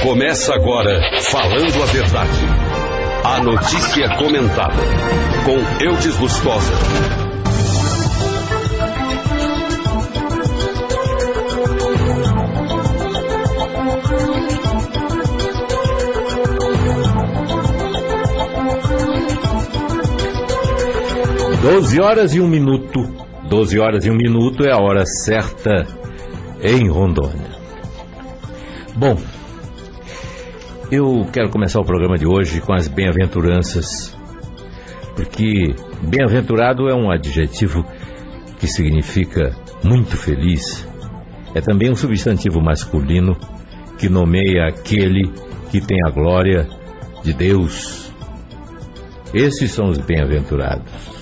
Começa agora Falando a Verdade. A notícia comentada com Eudes Lustosa. Doze horas e um minuto. 12 horas e 1 minuto é a hora certa em Rondônia. Bom, eu quero começar o programa de hoje com as bem-aventuranças, porque bem-aventurado é um adjetivo que significa muito feliz. É também um substantivo masculino que nomeia aquele que tem a glória de Deus. Esses são os bem-aventurados.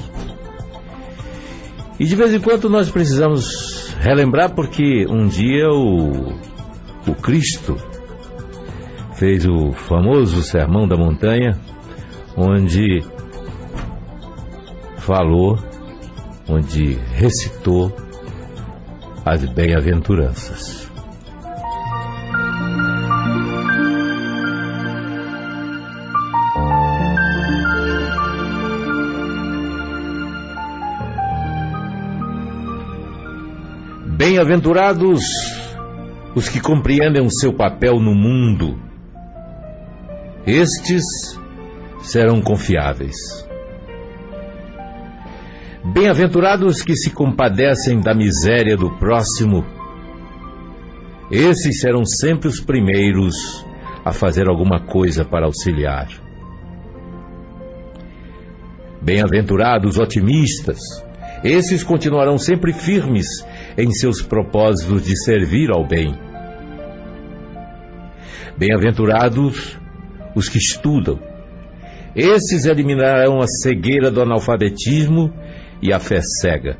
E de vez em quando nós precisamos relembrar, porque um dia o Cristo fez o famoso Sermão da Montanha, onde falou, onde recitou as bem-aventuranças. Bem-aventurados os que compreendem o seu papel no mundo. Estes serão confiáveis. Bem-aventurados que se compadecem da miséria do próximo. Esses serão sempre os primeiros a fazer alguma coisa para auxiliar. Bem-aventurados otimistas. Esses continuarão sempre firmes em seus propósitos de servir ao bem. Bem-aventurados os que estudam. Esses eliminarão a cegueira do analfabetismo e a fé cega.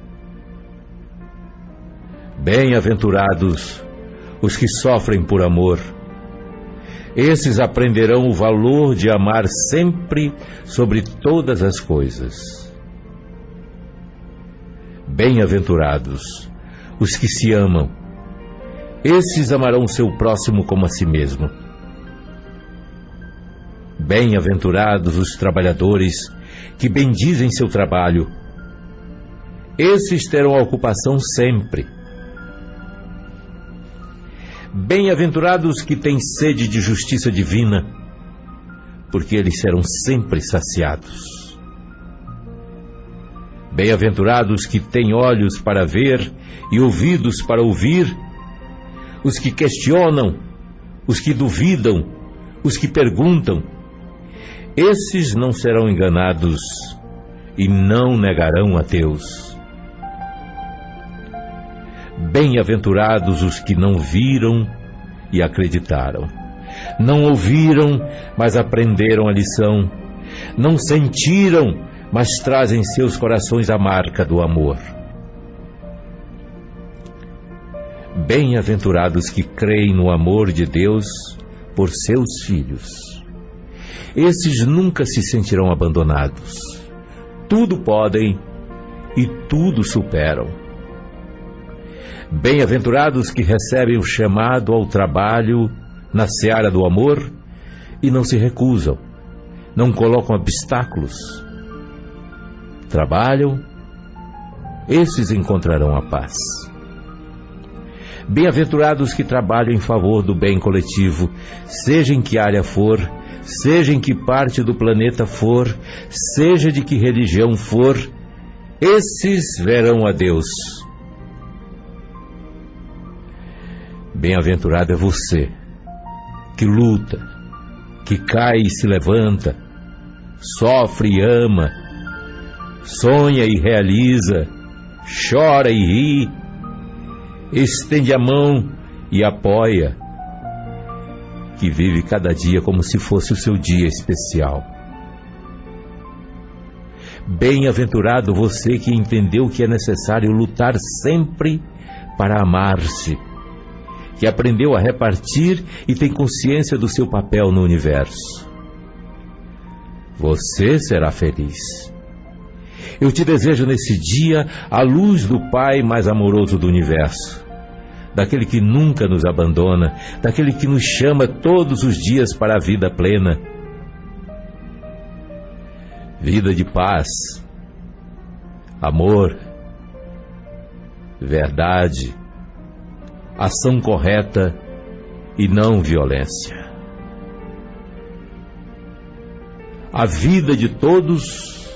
Bem-aventurados os que sofrem por amor. Esses aprenderão o valor de amar sempre sobre todas as coisas. Bem-aventurados os que se amam. Esses amarão o seu próximo como a si mesmo. Bem-aventurados os trabalhadores que bendizem seu trabalho. Esses terão a ocupação sempre. Bem-aventurados que têm sede de justiça divina, porque eles serão sempre saciados. Bem-aventurados que têm olhos para ver e ouvidos para ouvir, os que questionam, os que duvidam, os que perguntam. Esses não serão enganados e não negarão a Deus. Bem-aventurados os que não viram e acreditaram. Não ouviram, mas aprenderam a lição. Não sentiram, mas trazem em seus corações a marca do amor. Bem-aventurados que creem no amor de Deus por seus filhos. Esses nunca se sentirão abandonados. Tudo podem e tudo superam. Bem-aventurados que recebem o chamado ao trabalho na seara do amor e não se recusam, não colocam obstáculos. Trabalham, esses encontrarão a paz. Bem-aventurados que trabalham em favor do bem coletivo, seja em que área for, seja em que parte do planeta for, seja de que religião for, esses verão a Deus. Bem-aventurado é você, que luta, que cai e se levanta, sofre e ama, sonha e realiza, chora e ri, estende a mão e apoia, que vive cada dia como se fosse o seu dia especial. Bem-aventurado você que entendeu que é necessário lutar sempre para amar-se, que aprendeu a repartir e tem consciência do seu papel no universo. Você será feliz. Eu te desejo nesse dia a luz do Pai mais amoroso do universo, daquele que nunca nos abandona, daquele que nos chama todos os dias para a vida plena. Vida de paz, amor, verdade, ação correta e não violência. A vida de todos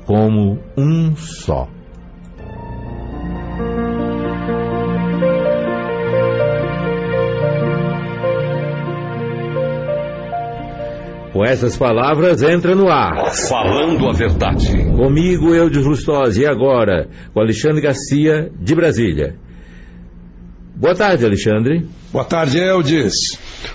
como um só. Com essas palavras, entra no ar. Falando a Verdade. Comigo, Eudes Lustosa, e agora, com Alexandre Garcia, de Brasília. Boa tarde, Alexandre. Boa tarde, Eudes.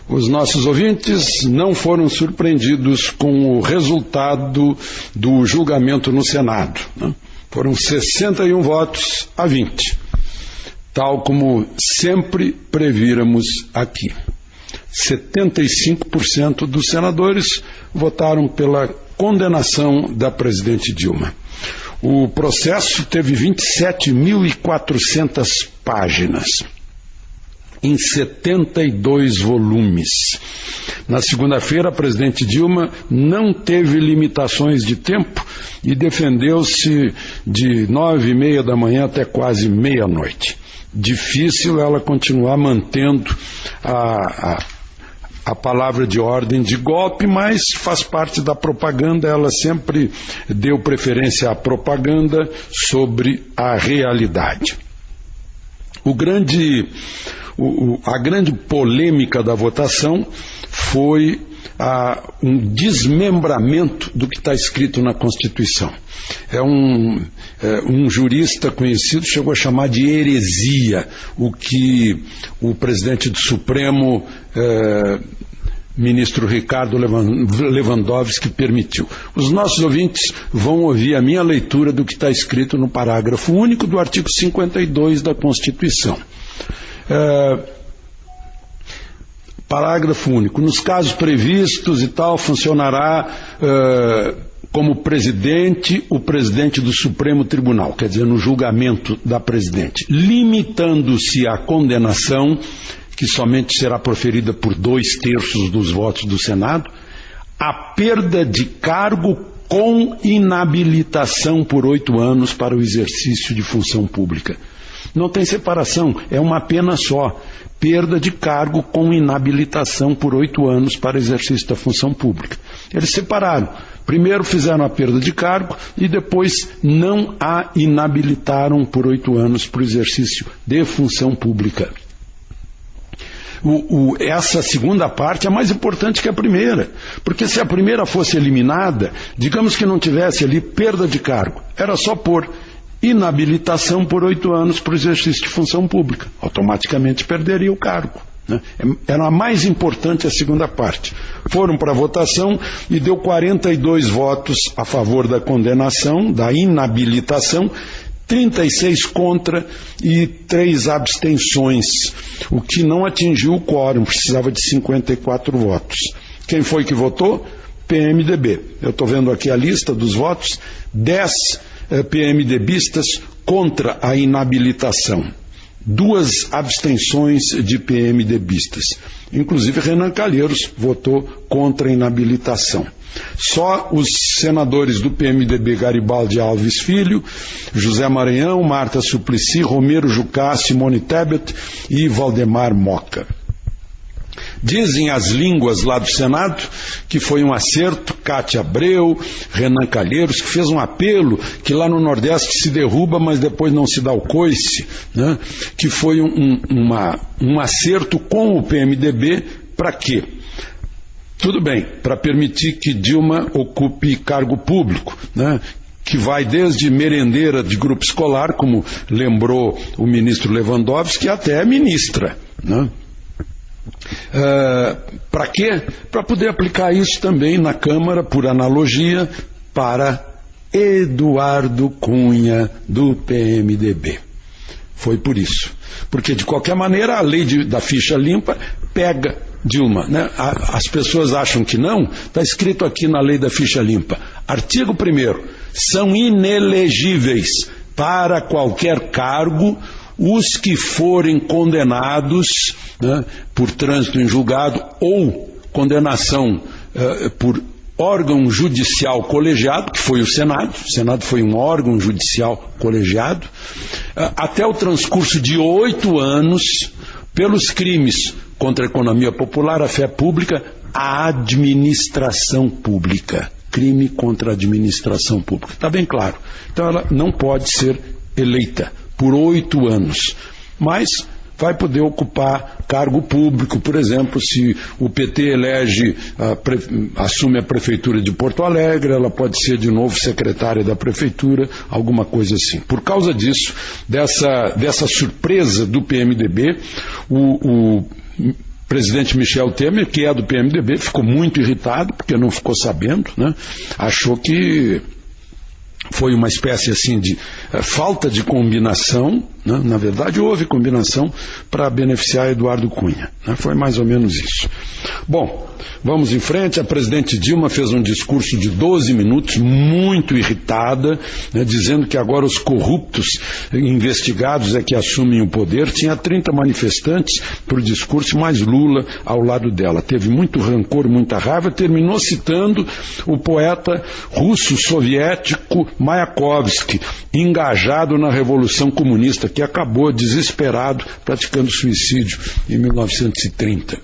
Os nossos ouvintes não foram surpreendidos com o resultado do julgamento no Senado, né? Foram 61 votos a 20, tal como sempre prevíramos aqui. 75% dos senadores votaram pela condenação da presidente Dilma. O processo teve 27.400 páginas, em 72 volumes. Na segunda-feira, a presidente Dilma não teve limitações de tempo e defendeu-se de 9h30 da manhã até quase meia-noite. Difícil ela continuar mantendo a palavra de ordem de golpe, mas faz parte da propaganda. Ela sempre deu preferência à propaganda sobre a realidade. A grande polêmica da votação foi um desmembramento do que está escrito na Constituição. Um jurista conhecido chegou a chamar de heresia o que o presidente do Supremo, ministro Ricardo Lewandowski, permitiu. Os nossos ouvintes vão ouvir a minha leitura do que está escrito no parágrafo único do artigo 52 da Constituição. Parágrafo único. Nos casos previstos e tal, funcionará como presidente o presidente do Supremo Tribunal, quer dizer, no julgamento da presidente, limitando-se à condenação, que somente será proferida por 2/3 dos votos do Senado, a perda de cargo com inabilitação por 8 anos para o exercício de função pública. Não tem separação, é uma pena só. Perda de cargo com inabilitação por 8 anos para exercício da função pública. Eles separaram. Primeiro fizeram a perda de cargo e depois não a inabilitaram por 8 anos para o exercício de função pública. Essa segunda parte é mais importante que a primeira, porque se a primeira fosse eliminada, digamos que não tivesse ali perda de cargo, era só pôr inabilitação por 8 anos para o exercício de função pública, automaticamente perderia o cargo, né? Era a mais importante a segunda parte. Foram para a votação e deu 42 votos a favor da condenação, da inabilitação, 36 contra e 3 abstenções, o que não atingiu o quórum, precisava de 54 votos. Quem foi que votou? PMDB. Eu estou vendo aqui a lista dos votos, 10 PMDBistas contra a inabilitação, 2 abstenções de PMDBistas. Inclusive Renan Calheiros votou contra a inabilitação. Só os senadores do PMDB Garibaldi Alves Filho, José Maranhão, Marta Suplicy, Romero Jucá, Simone Tebet e Valdemar Moca. Dizem as línguas lá do Senado que foi um acerto. Cátia Abreu, Renan Calheiros, que fez um apelo que lá no Nordeste se derruba, mas depois não se dá o coice, né? Que foi um acerto com o PMDB. Para quê? Tudo bem, para permitir que Dilma ocupe cargo público, né? Que vai desde merendeira de grupo escolar, como lembrou o ministro Lewandowski, até ministra, né? Para quê? Para poder aplicar isso também na Câmara, por analogia, para Eduardo Cunha, do PMDB. Foi por isso. Porque, de qualquer maneira, a lei da ficha limpa pega Dilma, né? As pessoas acham que não. Está escrito aqui na lei da ficha limpa. Artigo 1º. são inelegíveis para qualquer cargo os que forem condenados, né, por trânsito em julgado ou condenação por órgão judicial colegiado, que foi o Senado. O Senado foi um órgão judicial colegiado, até o transcurso de 8 anos, pelos crimes contra a economia popular, a fé pública, a administração pública. Crime contra a administração pública. Está bem claro. Então ela não pode ser eleita por 8 anos. Mas vai poder ocupar cargo público, por exemplo, se o PT assume a prefeitura de Porto Alegre, ela pode ser de novo secretária da prefeitura, alguma coisa assim. Por causa disso, dessa surpresa do PMDB, o presidente Michel Temer, que é do PMDB, ficou muito irritado, porque não ficou sabendo, né? Achou que foi uma espécie assim de falta de combinação, né? Na verdade houve combinação para beneficiar Eduardo Cunha, né? Foi mais ou menos isso. Bom, vamos em frente. A presidente Dilma fez um discurso de 12 minutos, muito irritada, né? Dizendo que agora os corruptos investigados é que assumem o poder. Tinha 30 manifestantes para o discurso, mais Lula ao lado dela. Teve muito rancor, muita raiva, terminou citando o poeta russo-soviético Mayakovsky, engajado na Revolução Comunista, que acabou desesperado praticando suicídio em 1930.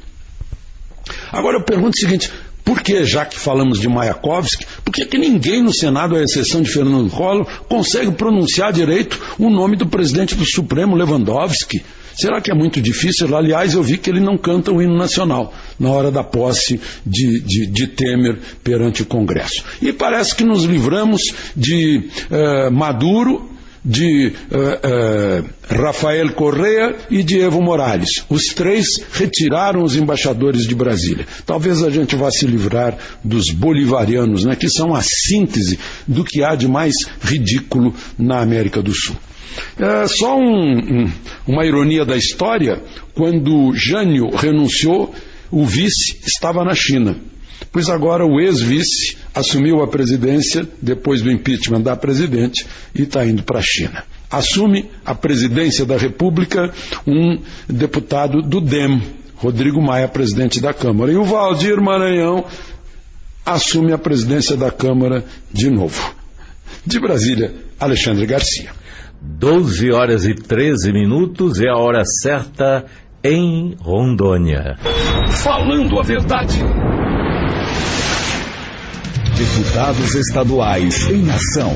Agora eu pergunto o seguinte: por que, já que falamos de Mayakovsky, por que ninguém no Senado, à exceção de Fernando Collor, consegue pronunciar direito o nome do presidente do Supremo, Lewandowski? Será que é muito difícil? Aliás, eu vi que ele não canta o hino nacional na hora da posse de Temer perante o Congresso. E parece que nos livramos de Maduro, de Rafael Correa e de Evo Morales. Os 3 retiraram os embaixadores de Brasília. Talvez a gente vá se livrar dos bolivarianos, né, que são a síntese do que há de mais ridículo na América do Sul. Só uma ironia da história: quando Jânio renunciou, o vice estava na China. Pois agora o ex-vice assumiu a presidência depois do impeachment da presidente e está indo para a China. Assume a presidência da República um deputado do DEM, Rodrigo Maia, presidente da Câmara. E o Valdir Maranhão assume a presidência da Câmara de novo. De Brasília, Alexandre Garcia. 12 horas e 13 minutos é a hora certa em Rondônia. Falando a verdade. Deputados estaduais em ação.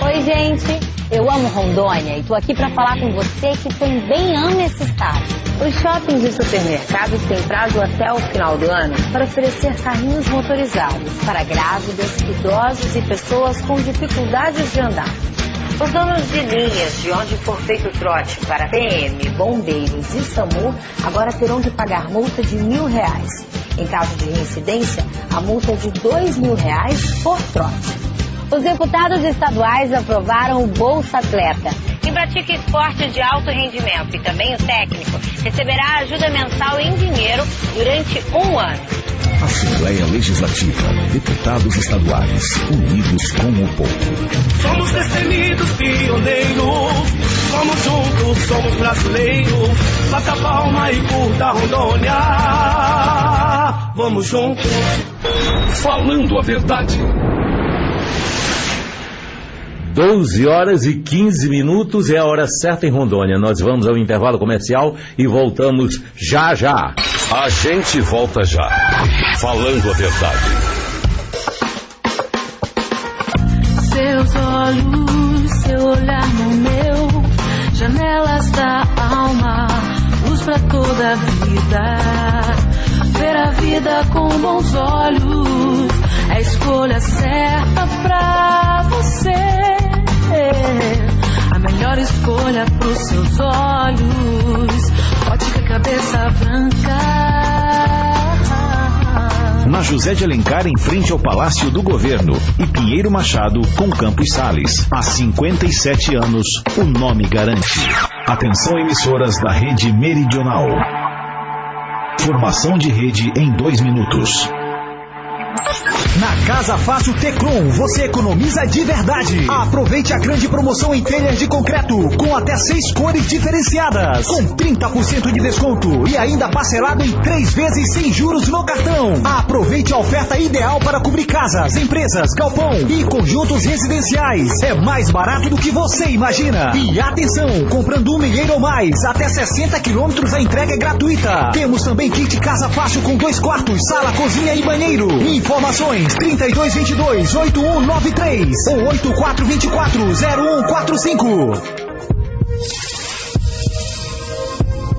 Oi, gente. Eu amo Rondônia e tô aqui para falar com você que também ama esse estado. Os shoppings e supermercados têm prazo até o final do ano para oferecer carrinhos motorizados para grávidas, idosos e pessoas com dificuldades de andar. Os donos de linhas de onde for feito o trote para PM, bombeiros e SAMU agora terão de pagar multa de R$1.000. Em caso de reincidência, a multa é de R$2.000 por trote. Os deputados estaduais aprovaram o Bolsa Atleta. Quem pratica esporte de alto rendimento e também o técnico receberá ajuda mensal em dinheiro durante 1 ano. Assembleia Legislativa. Deputados estaduais. Unidos com o povo. Somos destemidos, pioneiros. Somos juntos, somos brasileiros. Bata a palma e curta Rondônia. Vamos juntos. Falando a verdade. 12 horas e 15 minutos é a hora certa em Rondônia. Nós vamos ao intervalo comercial e voltamos já já. A gente volta já. Falando a verdade. Seus olhos, seu olhar no meu, janelas da alma, luz pra toda a vida. Ver a vida com bons olhos é a escolha certa pra você. A melhor escolha pros seus olhos. Ótica Cabeça Branca. Na José de Alencar, em frente ao Palácio do Governo, e Pinheiro Machado, com Campos Sales. Há 57 anos, o nome garante. Atenção, emissoras da Rede Meridional. Formação de rede em 2 minutos. Na Casa Fácil Tecron, você economiza de verdade. Aproveite a grande promoção em telhas de concreto, com até 6 cores diferenciadas, com 30% de desconto e ainda parcelado em 3 vezes sem juros no cartão. Aproveite a oferta ideal para cobrir casas, empresas, galpão e conjuntos residenciais. É mais barato do que você imagina. E atenção, comprando 1 milheiro ou mais, até 60 quilômetros a entrega é gratuita. Temos também kit Casa Fácil com 2 quartos, sala, cozinha e banheiro. Informações 3222-8193 ou 8424-0145.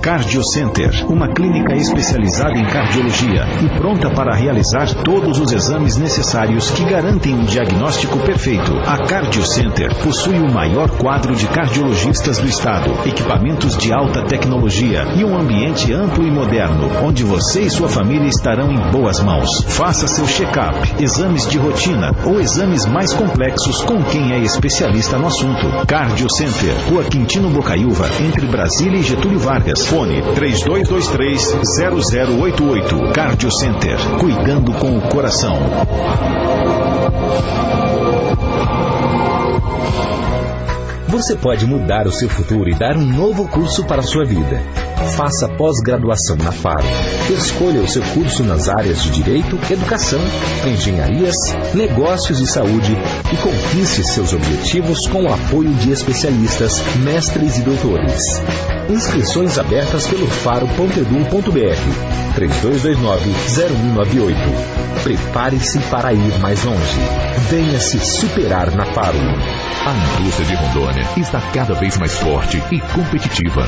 Cardio Center, uma clínica especializada em cardiologia e pronta para realizar todos os exames necessários que garantem um diagnóstico perfeito. A Cardio Center possui o maior quadro de cardiologistas do estado, equipamentos de alta tecnologia e um ambiente amplo e moderno, onde você e sua família estarão em boas mãos. Faça seu check-up, exames de rotina ou exames mais complexos com quem é especialista no assunto. Cardio Center, Rua Quintino Bocaiúva, entre Brasília e Getúlio Vargas. Fone 3223-0088. Cardio Center, cuidando com o coração. Você pode mudar o seu futuro e dar um novo curso para a sua vida. Faça pós-graduação na FARO. Escolha o seu curso nas áreas de Direito, Educação, Engenharias, Negócios e Saúde e conquiste seus objetivos com o apoio de especialistas, mestres e doutores. Inscrições abertas pelo faro.edu.br 3229-0198. Prepare-se para ir mais longe. Venha se superar na Faro. A indústria de Rondônia está cada vez mais forte e competitiva.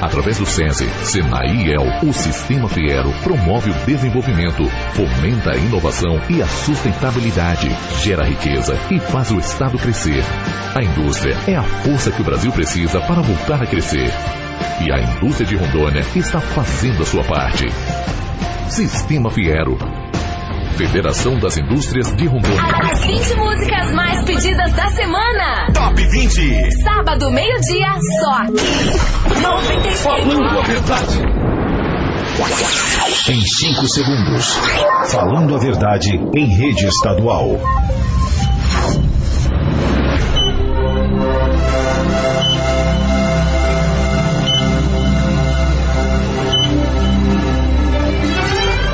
Através do SESI, Senai e IEL, o Sistema Fiero promove o desenvolvimento, fomenta a inovação e a sustentabilidade, gera riqueza e faz o Estado crescer. A indústria é a força que o Brasil precisa para voltar a crescer. E a indústria de Rondônia está fazendo a sua parte. Sistema Fiero. Federação das Indústrias de Rondônia. As 20 músicas mais pedidas da semana. Top 20. Sábado, meio-dia, só aqui. 96. Falando a verdade. Em 5 segundos. Falando a verdade em rede estadual.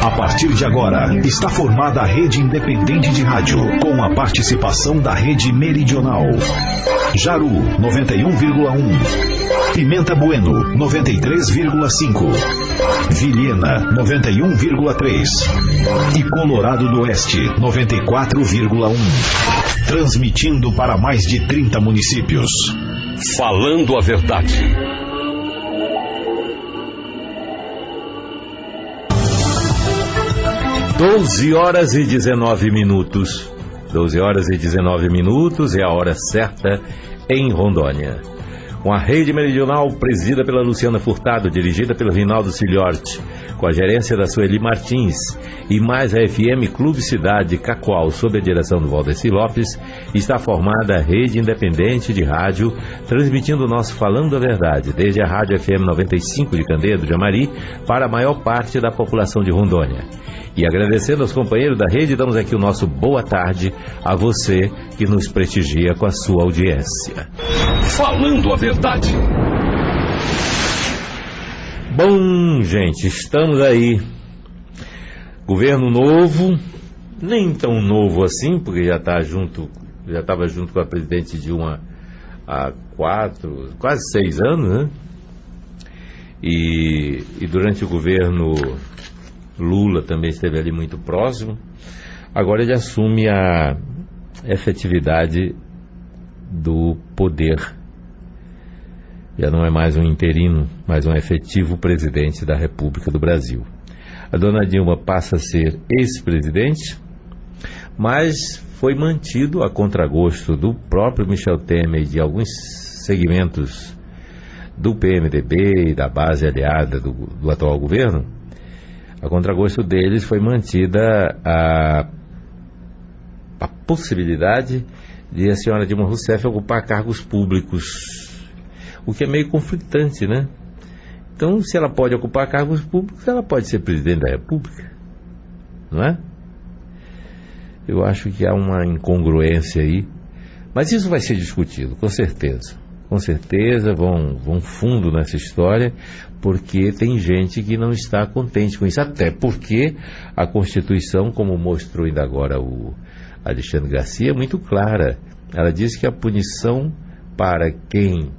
A partir de agora, está formada a Rede Independente de Rádio, com a participação da Rede Meridional. Jaru, 91,1. Pimenta Bueno, 93,5. Vilhena, 91,3. E Colorado do Oeste, 94,1. Transmitindo para mais de 30 municípios. Falando a verdade. Doze horas e 19 minutos. 12 horas e 19 minutos é a hora certa em Rondônia. Com a Rede Meridional presidida pela Luciana Furtado, dirigida pelo Rinaldo Silhorte, com a gerência da Sueli Martins e mais a FM Clube Cidade Cacoal, sob a direção do Valdeci Lopes, está formada a Rede Independente de Rádio, transmitindo o nosso Falando a Verdade, desde a Rádio FM 95 de Candedo, de Amari, para a maior parte da população de Rondônia. E agradecendo aos companheiros da rede, damos aqui o nosso boa tarde a você que nos prestigia com a sua audiência. Falando a verdade. Bom, gente, estamos aí. Governo novo, nem tão novo assim, porque já estava junto com a presidente Dilma há quase 6 anos, né? E durante o governo Lula também esteve ali muito próximo. Agora ele assume a efetividade do poder. Já não é mais um interino, mas um efetivo presidente da República do Brasil. A dona Dilma passa a ser ex-presidente, mas foi mantido a contragosto do próprio Michel Temer e de alguns segmentos do PMDB e da base aliada do atual governo. A contragosto deles foi mantida a possibilidade de a senhora Dilma Rousseff ocupar cargos públicos, o que é meio conflitante, né? Então, se ela pode ocupar cargos públicos, ela pode ser presidente da República, não é? Eu acho que há uma incongruência aí, mas isso vai ser discutido, com certeza. Com certeza vão fundo nessa história, porque tem gente que não está contente com isso, até porque a Constituição, como mostrou ainda agora o Alexandre Garcia, é muito clara. Ela diz que a punição para quem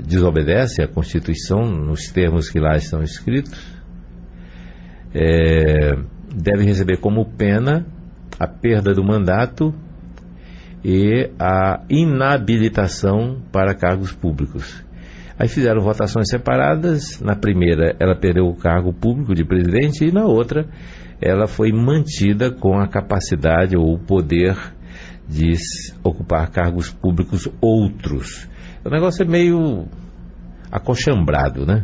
desobedece à Constituição, nos termos que lá estão escritos, deve receber como pena a perda do mandato e a inabilitação para cargos públicos. Aí fizeram votações separadas. Na primeira ela perdeu o cargo público de presidente, e na outra ela foi mantida com a capacidade ou o poder de ocupar cargos públicos outros. O negócio é meio acochambrado, né?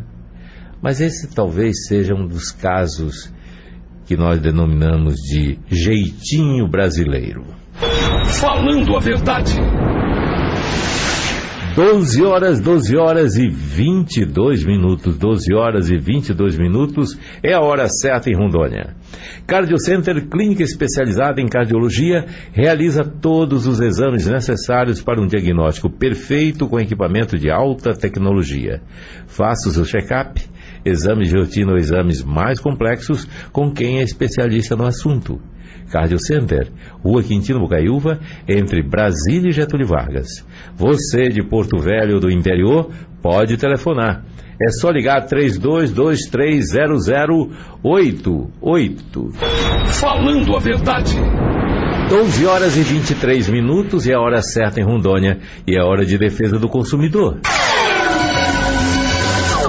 Mas esse talvez seja um dos casos que nós denominamos de jeitinho brasileiro. Falando a verdade. 12 horas e 22 minutos. 12 horas e 22 minutos é a hora certa em Rondônia. Cardio Center, clínica especializada em cardiologia, realiza todos os exames necessários para um diagnóstico perfeito com equipamento de alta tecnologia. Faça o seu check-up, exames de rotina ou exames mais complexos com quem é especialista no assunto. Cardio Center, Rua Quintino Bocaiúva, entre Brasília e Getúlio Vargas. Você de Porto Velho ou do interior, pode telefonar. É só ligar 32230088. Falando a verdade. 12 horas e 23 minutos é a hora certa em Rondônia e é a hora de defesa do consumidor.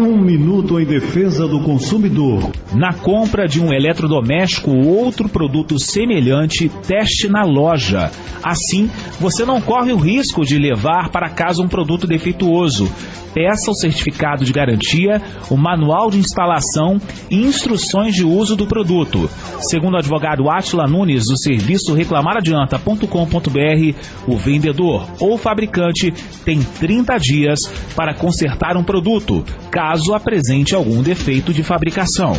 1 minuto em defesa do consumidor. Na compra de um eletrodoméstico ou outro produto semelhante, teste na loja. Assim, você não corre o risco de levar para casa um produto defeituoso. Peça o certificado de garantia, o manual de instalação e instruções de uso do produto. Segundo o advogado Átila Nunes, do serviço reclamaradianta.com.br, o vendedor ou fabricante tem 30 dias para consertar um produto, caso apresente algum defeito de fabricação.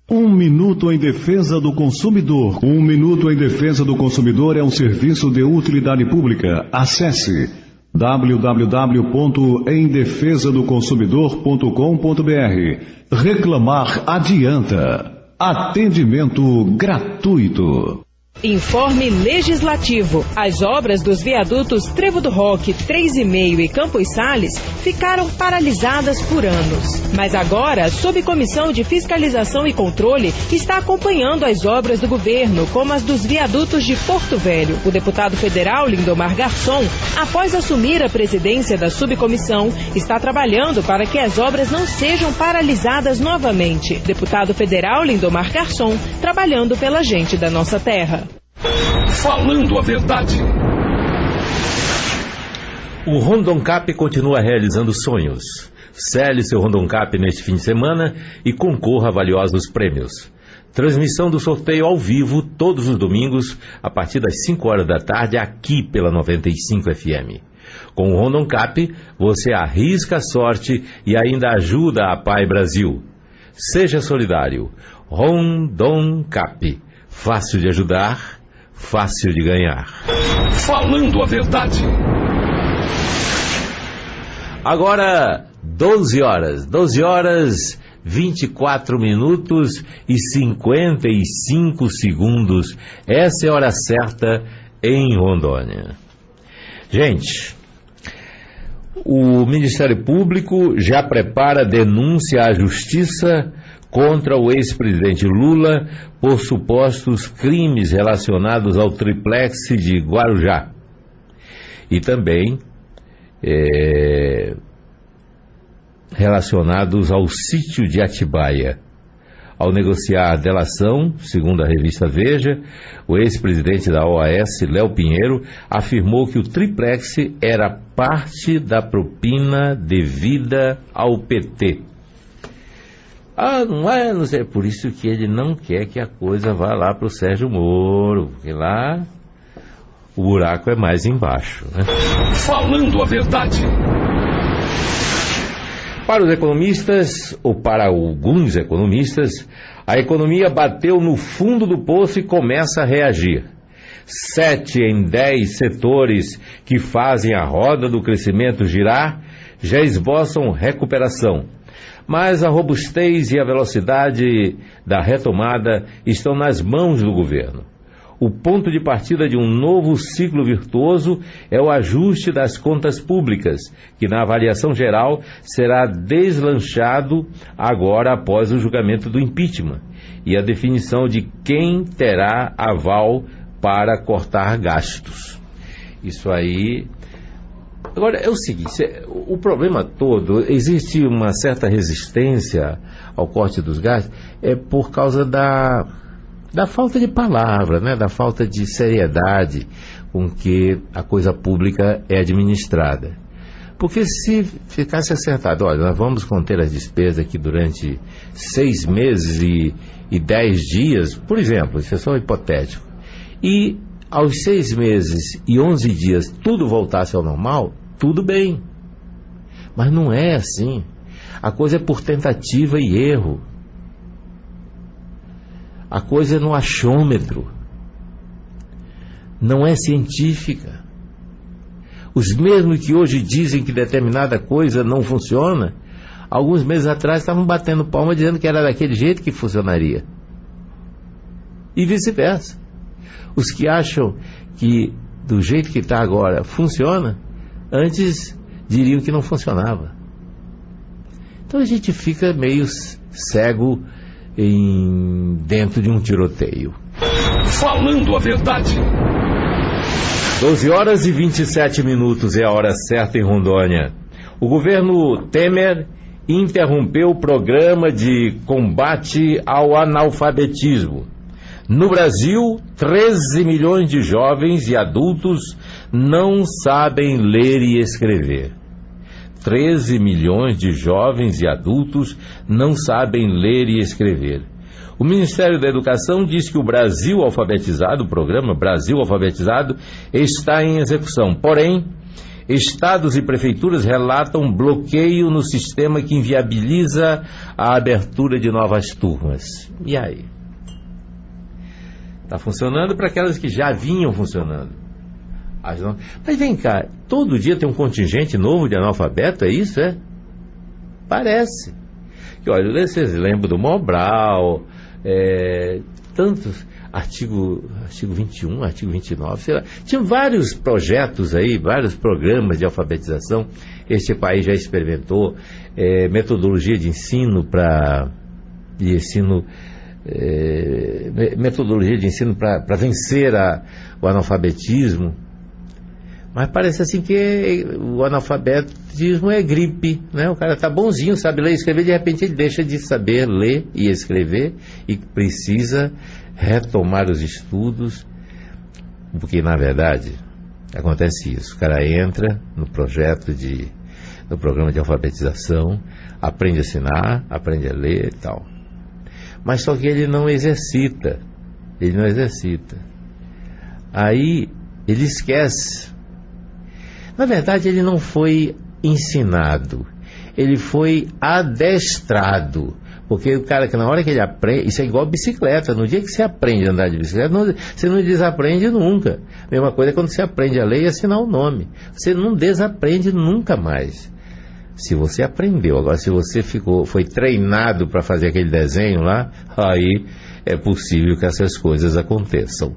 1 minuto em defesa do consumidor. 1 minuto em defesa do consumidor é um serviço de utilidade pública. Acesse www.emdefesadoconsumidor.com.br. Reclamar adianta. Atendimento gratuito. Informe legislativo. As obras dos viadutos Trevo do Roque, 3,5 e Campos Sales ficaram paralisadas por anos. Mas agora, a Subcomissão de Fiscalização e Controle está acompanhando as obras do governo, como as dos viadutos de Porto Velho. O deputado federal Lindomar Garçom, após assumir a presidência da subcomissão, está trabalhando para que as obras não sejam paralisadas novamente. Deputado federal Lindomar Garçom, trabalhando pela gente da nossa terra. Falando a verdade. O Rondoncap continua realizando sonhos. Cele seu Rondoncap neste fim de semana e concorra a valiosos prêmios. Transmissão do sorteio ao vivo todos os domingos a partir das 5 horas da tarde aqui pela 95 FM. Com o Rondoncap você arrisca a sorte e ainda ajuda a Pai Brasil. Seja solidário. Rondoncap. Fácil de ajudar, fácil de ganhar. Falando a verdade. Agora, 12 horas, 24 minutos e 55 segundos. Essa é a hora certa em Rondônia. Gente, o Ministério Público já prepara denúncia à Justiça contra o ex-presidente Lula por supostos crimes relacionados ao triplex de Guarujá e também relacionados ao sítio de Atibaia. Ao negociar a delação, segundo a revista Veja, o ex-presidente da OAS, Léo Pinheiro, afirmou que o triplex era parte da propina devida ao PT. Não sei, por isso que ele não quer que a coisa vá lá para o Sérgio Moro, porque lá o buraco é mais embaixo, né? Falando a verdade. Para os economistas, ou para alguns economistas, a economia bateu no fundo do poço e começa a reagir. 7 em 10 setores que fazem a roda do crescimento girar já esboçam recuperação. Mas a robustez e a velocidade da retomada estão nas mãos do governo. O ponto de partida de um novo ciclo virtuoso é o ajuste das contas públicas, que na avaliação geral será deslanchado agora após o julgamento do impeachment e a definição de quem terá aval para cortar gastos. Isso aí... Agora, é o seguinte, o problema todo, existe uma certa resistência ao corte dos gastos, é por causa da falta de palavra, né? Da falta de seriedade com que a coisa pública é administrada. Porque se ficasse acertado, olha, nós vamos conter as despesas aqui durante 6 meses e 10 dias, por exemplo, isso é só hipotético, e aos 6 meses e 11 dias tudo voltasse ao normal, tudo bem. Mas não é assim. A coisa é por tentativa e erro. A coisa é no achômetro. Não é científica. Os mesmos que hoje dizem que determinada coisa não funciona, alguns meses atrás estavam batendo palma dizendo que era daquele jeito que funcionaria. E vice-versa. Os que acham que do jeito que está agora funciona, antes diriam que não funcionava. Então a gente fica meio cego dentro de um tiroteio. Falando a verdade. 12 horas e 27 minutos é a hora certa em Rondônia. O governo Temer interrompeu o programa de combate ao analfabetismo. No Brasil, 13 milhões de jovens e adultos não sabem ler e escrever. 13 milhões de jovens e adultos não sabem ler e escrever. O Ministério da Educação diz que o Brasil Alfabetizado, o programa Brasil Alfabetizado, está em execução. Porém, estados e prefeituras relatam bloqueio no sistema que inviabiliza a abertura de novas turmas. E aí? Está funcionando para aquelas que já vinham funcionando. Mas vem cá, todo dia tem um contingente novo de analfabeto, é isso, é? Parece. Que, olha, vocês lembram do Mobral, tantos, artigo 21, artigo 29, sei lá. Tinha vários projetos aí, vários programas de alfabetização. Este país já experimentou metodologia de ensino para vencer o analfabetismo. Mas parece assim que o analfabetismo é gripe, né? O cara tá bonzinho, sabe ler e escrever, de repente ele deixa de saber ler e escrever e precisa retomar os estudos, porque na verdade acontece isso. O cara entra no programa de alfabetização, aprende a assinar, aprende a ler e tal. Mas só que ele não exercita. Aí ele esquece. Na verdade, ele não foi ensinado, ele foi adestrado. Porque o cara que na hora que ele aprende, isso é igual bicicleta, no dia que você aprende a andar de bicicleta, você não desaprende nunca. A mesma coisa é quando você aprende a ler e assinar o nome. Você não desaprende nunca mais. Se você aprendeu, agora se você foi treinado para fazer aquele desenho lá, aí é possível que essas coisas aconteçam.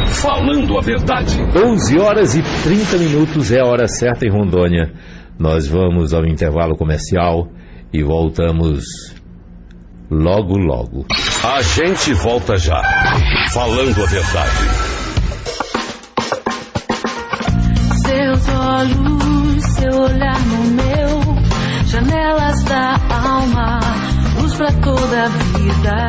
Falando a verdade. 12 horas e 30 minutos é a hora certa em Rondônia. Nós vamos ao intervalo comercial e voltamos logo, logo. A gente volta já. Falando a verdade. Seus olhos, seu olhar no meu, janelas da alma, luz pra toda a vida.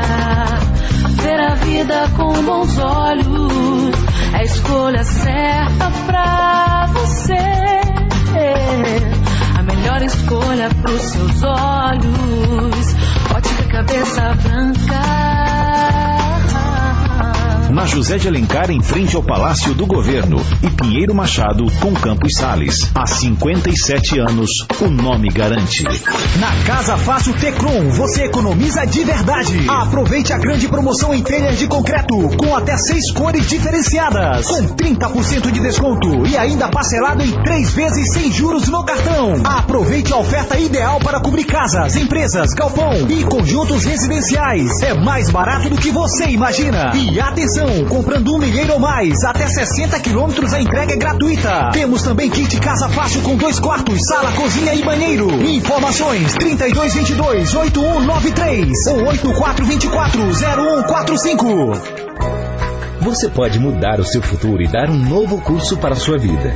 Ver a vida com bons olhos é a escolha certa pra você. A melhor escolha pros seus olhos. Ótica cabeça branca. Na Na José de Alencar, em frente ao Palácio do Governo, e Pinheiro Machado com Campos Sales. Há 57 anos, o nome garante. Na Casa Fácil Tecron, você economiza de verdade. Aproveite a grande promoção em telhas de concreto, com até 6 cores diferenciadas, com 30% de desconto e ainda parcelado em 3 vezes sem juros no cartão. Aproveite a oferta ideal para cobrir casas, empresas, galpão e conjuntos residenciais. É mais barato do que você imagina. E atenção, comprando 1 milheiro ou mais, até 60 quilômetros a entrega é gratuita. Temos também kit Casa Fácil com 2 quartos, sala, cozinha e banheiro. Informações 3222-8193 ou 8424-0145. Você pode mudar o seu futuro e dar um novo curso para a sua vida.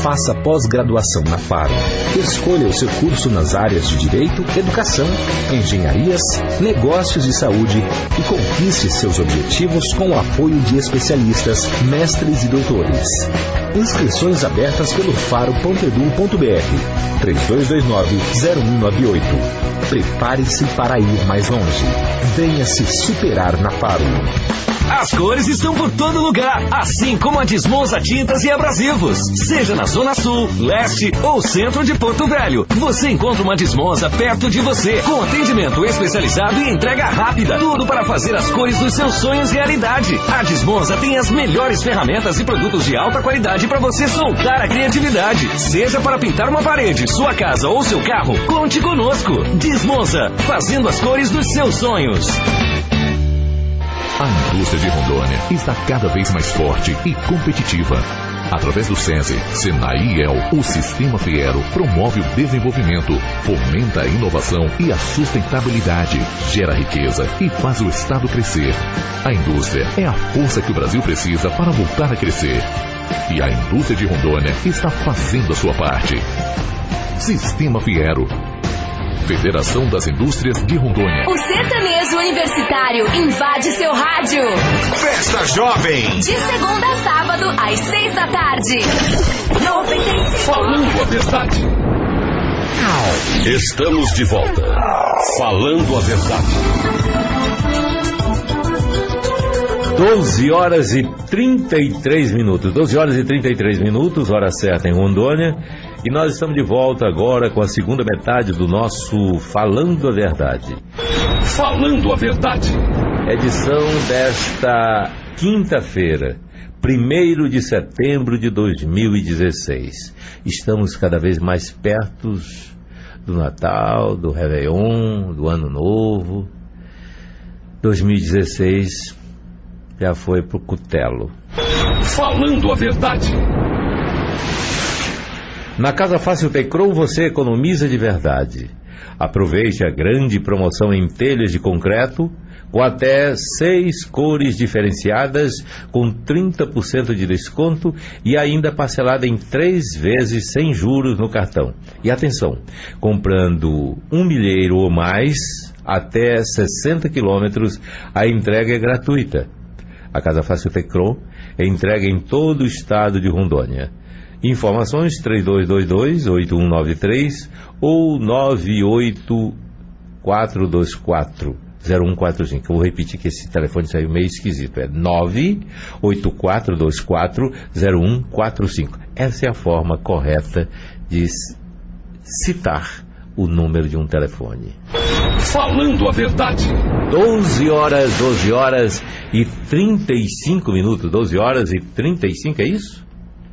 Faça pós-graduação na Faro. Escolha o seu curso nas áreas de Direito, Educação, Engenharias, Negócios e Saúde e conquiste seus objetivos com o apoio de especialistas, mestres e doutores. Inscrições abertas pelo faro.edu.br 3229-0198. Prepare-se para ir mais longe. Venha se superar na Faro. As cores estão por todo lugar, assim como a Desmonza Tintas e Abrasivos. Seja na Zona Sul, Leste ou Centro de Porto Velho, você encontra uma Desmonza perto de você, com atendimento especializado e entrega rápida. Tudo para fazer as cores dos seus sonhos realidade. A Desmonza tem as melhores ferramentas e produtos de alta qualidade para você soltar a criatividade. Seja para pintar uma parede, sua casa ou seu carro, conte conosco. Desmonza, fazendo as cores dos seus sonhos. A indústria de Rondônia está cada vez mais forte e competitiva. Através do SESI, Senai e IEL, o Sistema Fiero promove o desenvolvimento, fomenta a inovação e a sustentabilidade, gera riqueza e faz o Estado crescer. A indústria é a força que o Brasil precisa para voltar a crescer. E a indústria de Rondônia está fazendo a sua parte. Sistema Fiero. Federação das Indústrias de Rondônia. O sertanejo universitário invade seu rádio. Festa Jovem. De segunda a sábado, às 6 da tarde. 95. Falando a verdade. Estamos de volta. Falando a verdade. 12 horas e 33 minutos. 12 horas e 33 minutos, hora certa em Rondônia. E nós estamos de volta agora com a segunda metade do nosso Falando a Verdade. Falando a Verdade. Edição desta quinta-feira, 1º de setembro de 2016. Estamos cada vez mais perto do Natal, do Réveillon, do Ano Novo. 2016 já foi pro cutelo. Falando a Verdade. Na Casa Fácil Tecron você economiza de verdade. Aproveite a grande promoção em telhas de concreto com até 6 cores diferenciadas com 30% de desconto e ainda parcelada em 3 vezes sem juros no cartão. E atenção, comprando 1 milheiro ou mais até 60 quilômetros a entrega é gratuita. A Casa Fácil Tecron é entrega em todo o estado de Rondônia. Informações 3222-8193 ou 98424-0145. Eu vou repetir que esse telefone saiu meio esquisito. É 98424-0145. Essa é a forma correta de citar o número de um telefone. Falando a Verdade. 12 horas e 35 minutos. 12 horas e 35, é isso?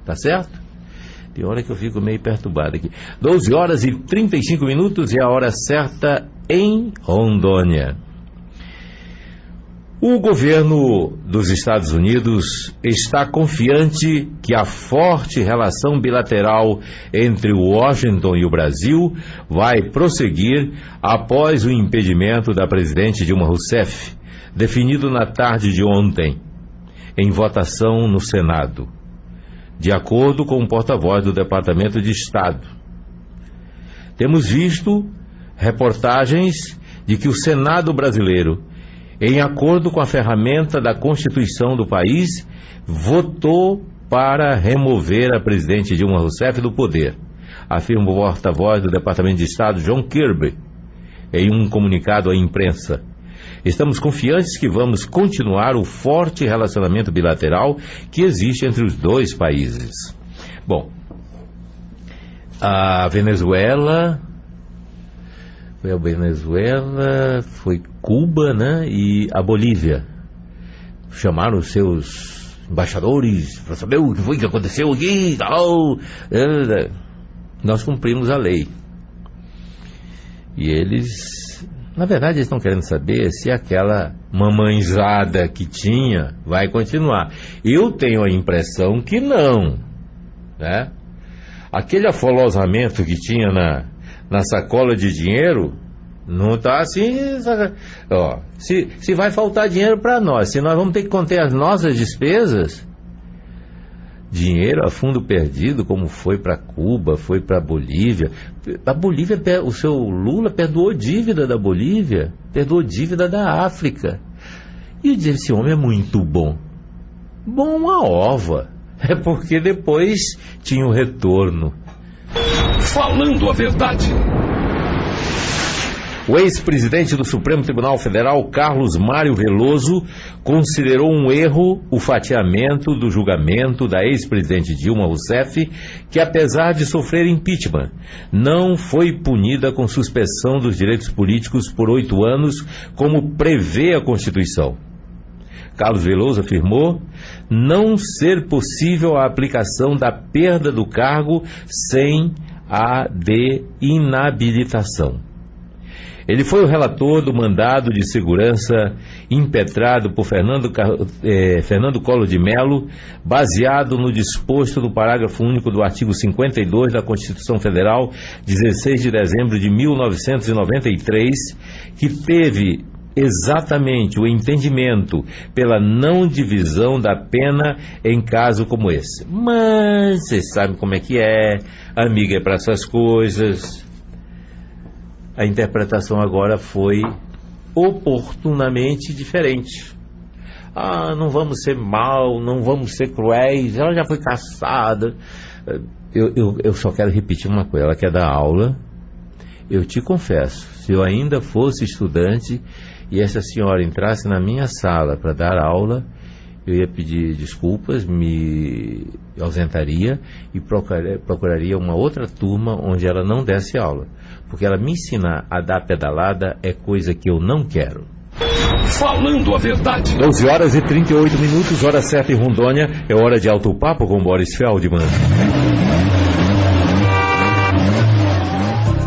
Tá certo? Tem hora que eu fico meio perturbado aqui. 12 horas e 35 minutos é a hora certa em Rondônia. O governo dos Estados Unidos está confiante que a forte relação bilateral entre Washington e o Brasil vai prosseguir após o impedimento da presidente Dilma Rousseff, definido na tarde de ontem, em votação no Senado. De acordo com o porta-voz do Departamento de Estado. Temos visto reportagens de que o Senado brasileiro, em acordo com a ferramenta da Constituição do país, votou para remover a presidente Dilma Rousseff do poder, afirma o porta-voz do Departamento de Estado, John Kirby, em um comunicado à imprensa. Estamos confiantes que vamos continuar o forte relacionamento bilateral que existe entre os dois países. Bom, a Venezuela, foi Cuba, né, e a Bolívia. Chamaram os seus embaixadores para saber o que foi que aconteceu aqui e tal. Nós cumprimos a lei. E eles, na verdade, eles estão querendo saber se aquela mamãezada que tinha vai continuar. Eu tenho a impressão que não, né? Aquele afolosamento que tinha na sacola de dinheiro não está assim. Ó, se vai faltar dinheiro para nós, se nós vamos ter que conter as nossas despesas, dinheiro a fundo perdido, como foi para Cuba, foi para Bolívia. A Bolívia, o seu Lula perdoou dívida da Bolívia, perdoou dívida da África. E eu disse, esse homem é muito bom. Bom uma ova. É porque depois tinha o retorno. Falando a verdade. O ex-presidente do Supremo Tribunal Federal, Carlos Mário Veloso, considerou um erro o fatiamento do julgamento da ex-presidente Dilma Rousseff, que apesar de sofrer impeachment, não foi punida com suspensão dos direitos políticos por 8 anos, como prevê a Constituição. Carlos Veloso afirmou não ser possível a aplicação da perda do cargo sem a de inabilitação. Ele foi o relator do mandado de segurança impetrado por Fernando Collor de Mello, baseado no disposto no parágrafo único do artigo 52 da Constituição Federal, 16 de dezembro de 1993, que teve exatamente o entendimento pela não divisão da pena em caso como esse. Mas vocês sabem como é que é, amiga é para essas coisas. A interpretação agora foi oportunamente diferente. Não vamos ser mal, não vamos ser cruéis, ela já foi caçada. Eu só quero repetir uma coisa, ela quer dar aula. Eu te confesso, se eu ainda fosse estudante e essa senhora entrasse na minha sala para dar aula, eu ia pedir desculpas, me ausentaria e procuraria uma outra turma onde ela não desse aula. Porque ela me ensinar a dar pedalada é coisa que eu não quero. Falando a verdade. 12 horas e 38 minutos, hora certa em Rondônia, é hora de Alto Papo com Boris Feldman.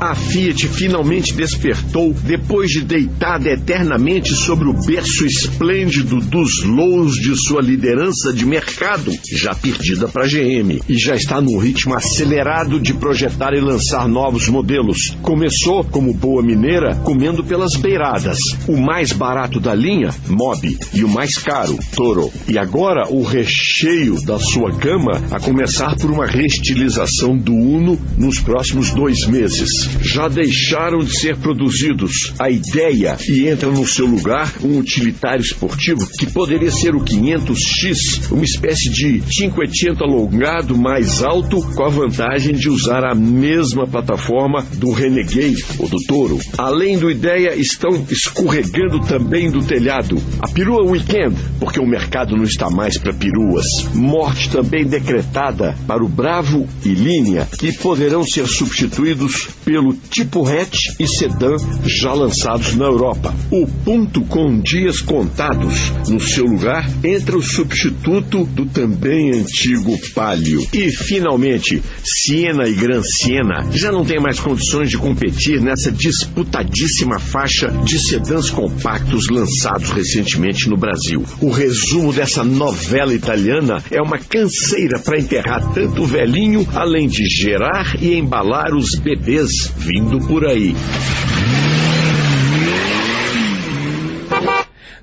A Fiat finalmente despertou depois de deitada eternamente sobre o berço esplêndido dos louros de sua liderança de mercado, já perdida para a GM, e já está num ritmo acelerado de projetar e lançar novos modelos. Começou, como boa mineira, comendo pelas beiradas. O mais barato da linha, Mobi, e o mais caro, Toro. E agora o recheio da sua gama, a começar por uma reestilização do Uno nos próximos 2 meses. Já deixaram de ser produzidos. A ideia, e entra no seu lugar, um utilitário esportivo que poderia ser o 500X, uma espécie de Cinquecento alongado mais alto, com a vantagem de usar a mesma plataforma do Renegade ou do Toro. Além do ideia, estão escorregando também do telhado. A perua Weekend, porque o mercado não está mais para peruas. Morte também decretada para o Bravo e Linea, que poderão ser substituídos pelo tipo hatch e sedã já lançados na Europa. O Punto, com dias contados. No seu lugar, entra o substituto do também antigo Palio. E, finalmente, Siena e Gran Siena já não têm mais condições de competir nessa disputadíssima faixa de sedãs compactos lançados recentemente no Brasil. O resumo dessa novela italiana é uma canseira para enterrar tanto o velhinho, além de gerar e embalar os bebês vindo por aí.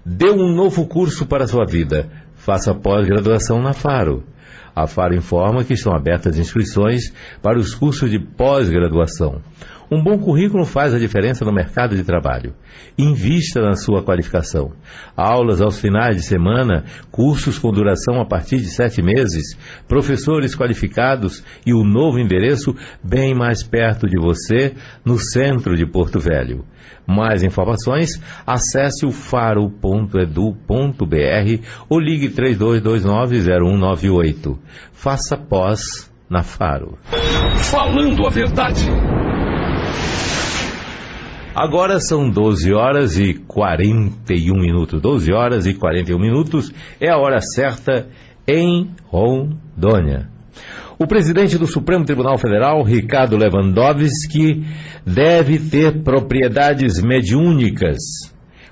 Dê um novo curso para a sua vida. Faça pós-graduação na Faro. A Faro informa que estão abertas inscrições para os cursos de pós-graduação. Um bom currículo faz a diferença no mercado de trabalho. Invista na sua qualificação. Aulas aos finais de semana, cursos com duração a partir de 7 meses, professores qualificados e o novo endereço bem mais perto de você, no centro de Porto Velho. Mais informações, acesse o faro.edu.br ou ligue 3229-0198. Faça pós na Faro. Falando a verdade. Agora são 12 horas e 41 minutos. 12 horas e 41 minutos é a hora certa em Rondônia. O presidente do Supremo Tribunal Federal, Ricardo Lewandowski, deve ter propriedades mediúnicas.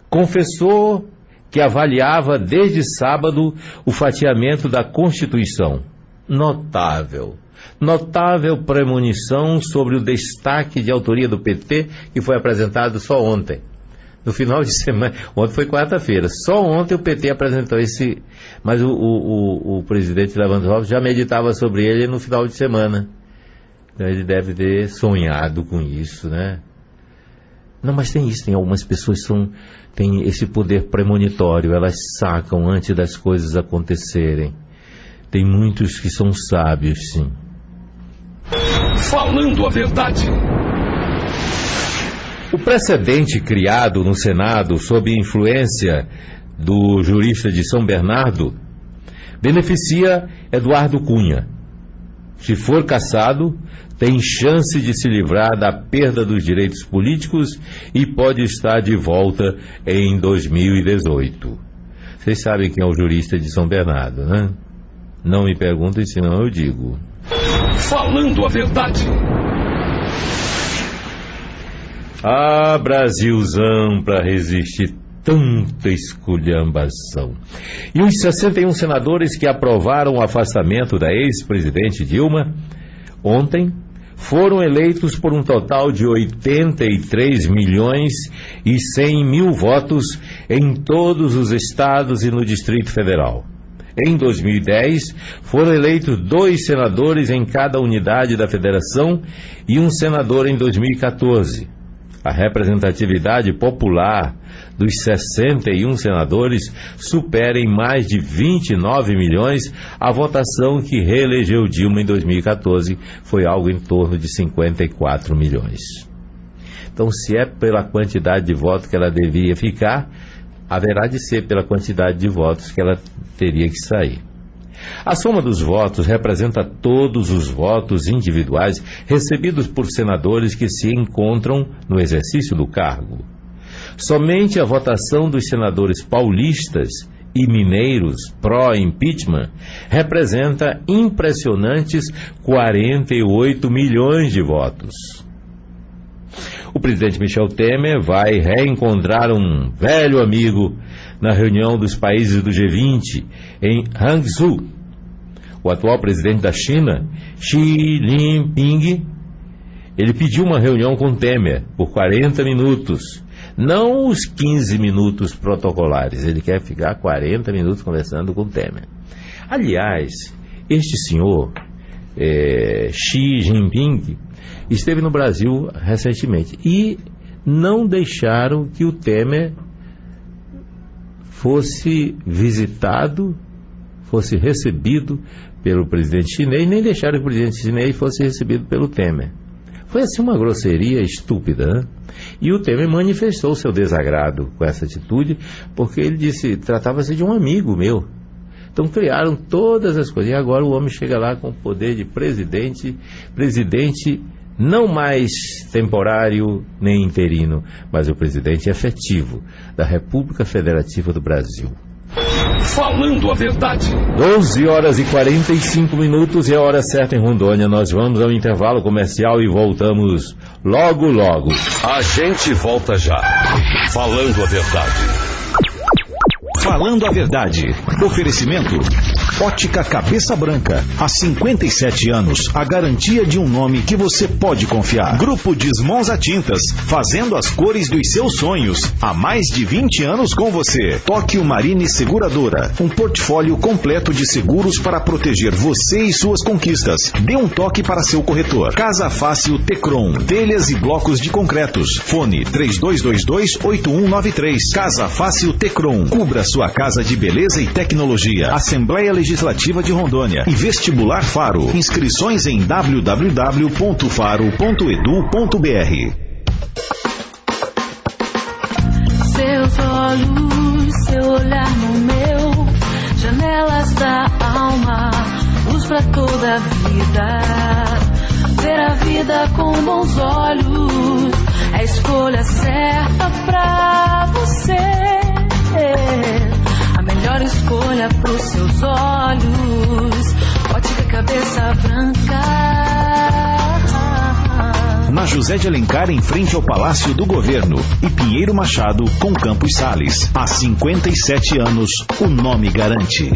Confessou que avaliava desde sábado o fatiamento da Constituição. Notável premonição sobre o destaque de autoria do PT que foi apresentado só ontem. No final de semana, ontem foi quarta-feira, só ontem o PT apresentou esse, mas o presidente Lewandowski já meditava sobre ele no final de semana. Então ele deve ter sonhado com isso, né? Não, mas tem isso, tem algumas pessoas que têm esse poder premonitório, elas sacam antes das coisas acontecerem. Tem muitos que são sábios, sim. Falando a verdade. O precedente criado no Senado sob influência do jurista de São Bernardo beneficia Eduardo Cunha. Se for cassado, tem chance de se livrar da perda dos direitos políticos e pode estar de volta em 2018. Vocês sabem quem é o jurista de São Bernardo, né? Não me perguntem, senão eu digo. Falando a verdade. Ah, Brasilzão, para resistir tanta esculhambação. E os 61 senadores que aprovaram o afastamento da ex-presidente Dilma ontem foram eleitos por um total de 83 milhões e 100 mil votos em todos os estados e no Distrito Federal. Em 2010, foram eleitos 2 senadores em cada unidade da federação e um senador em 2014. A representatividade popular dos 61 senadores supera em mais de 29 milhões a votação que reelegeu Dilma em 2014, foi algo em torno de 54 milhões. Então, se é pela quantidade de votos que ela deveria ficar, haverá de ser pela quantidade de votos que ela teria que sair. A soma dos votos representa todos os votos individuais recebidos por senadores que se encontram no exercício do cargo. Somente a votação dos senadores paulistas e mineiros pró-impeachment representa impressionantes 48 milhões de votos. O presidente Michel Temer vai reencontrar um velho amigo na reunião dos países do G20 em Hangzhou. O atual presidente da China, Xi Jinping, ele pediu uma reunião com Temer por 40 minutos, não os 15 minutos protocolares, ele quer ficar 40 minutos conversando com Temer. Aliás, este senhor, Xi Jinping, esteve no Brasil recentemente e não deixaram que o Temer fosse visitado, fosse recebido pelo presidente chinês, nem deixaram que o presidente chinês fosse recebido pelo Temer. Foi assim uma grosseria estúpida, né? E o Temer manifestou seu desagrado com essa atitude, porque ele disse, tratava-se de um amigo meu. Então criaram todas as coisas, e agora o homem chega lá com o poder de presidente não mais temporário nem interino, mas o presidente efetivo da República Federativa do Brasil. Falando a verdade. 12 horas e 45 minutos é a hora certa em Rondônia. Nós vamos ao intervalo comercial e voltamos logo, logo. A gente volta já. Falando a verdade. Falando a verdade. Oferecimento Ótica Cabeça Branca. Há 57 anos, a garantia de um nome que você pode confiar. Grupo Desmonza Tintas, fazendo as cores dos seus sonhos. Há mais de 20 anos com você. Tóquio Marine Seguradora, um portfólio completo de seguros para proteger você e suas conquistas. Dê um toque para seu corretor. Casa Fácil Tecron, telhas e blocos de concretos. Fone 3222-8193. Casa Fácil Tecron, cubra sua casa de beleza e tecnologia. Assembleia Legislativa de Rondônia e Vestibular Faro. Inscrições em www.faro.edu.br. Seus olhos, seu olhar no meu, janelas da alma, luz pra toda a vida. Ver a vida com bons olhos é a escolha certa pra você. A melhor escolha pros seus olhos. Ótica Cabeça Branca. Na José de Alencar, em frente ao Palácio do Governo, e Pinheiro Machado, com Campos Sales. Há 57 anos, o nome garante.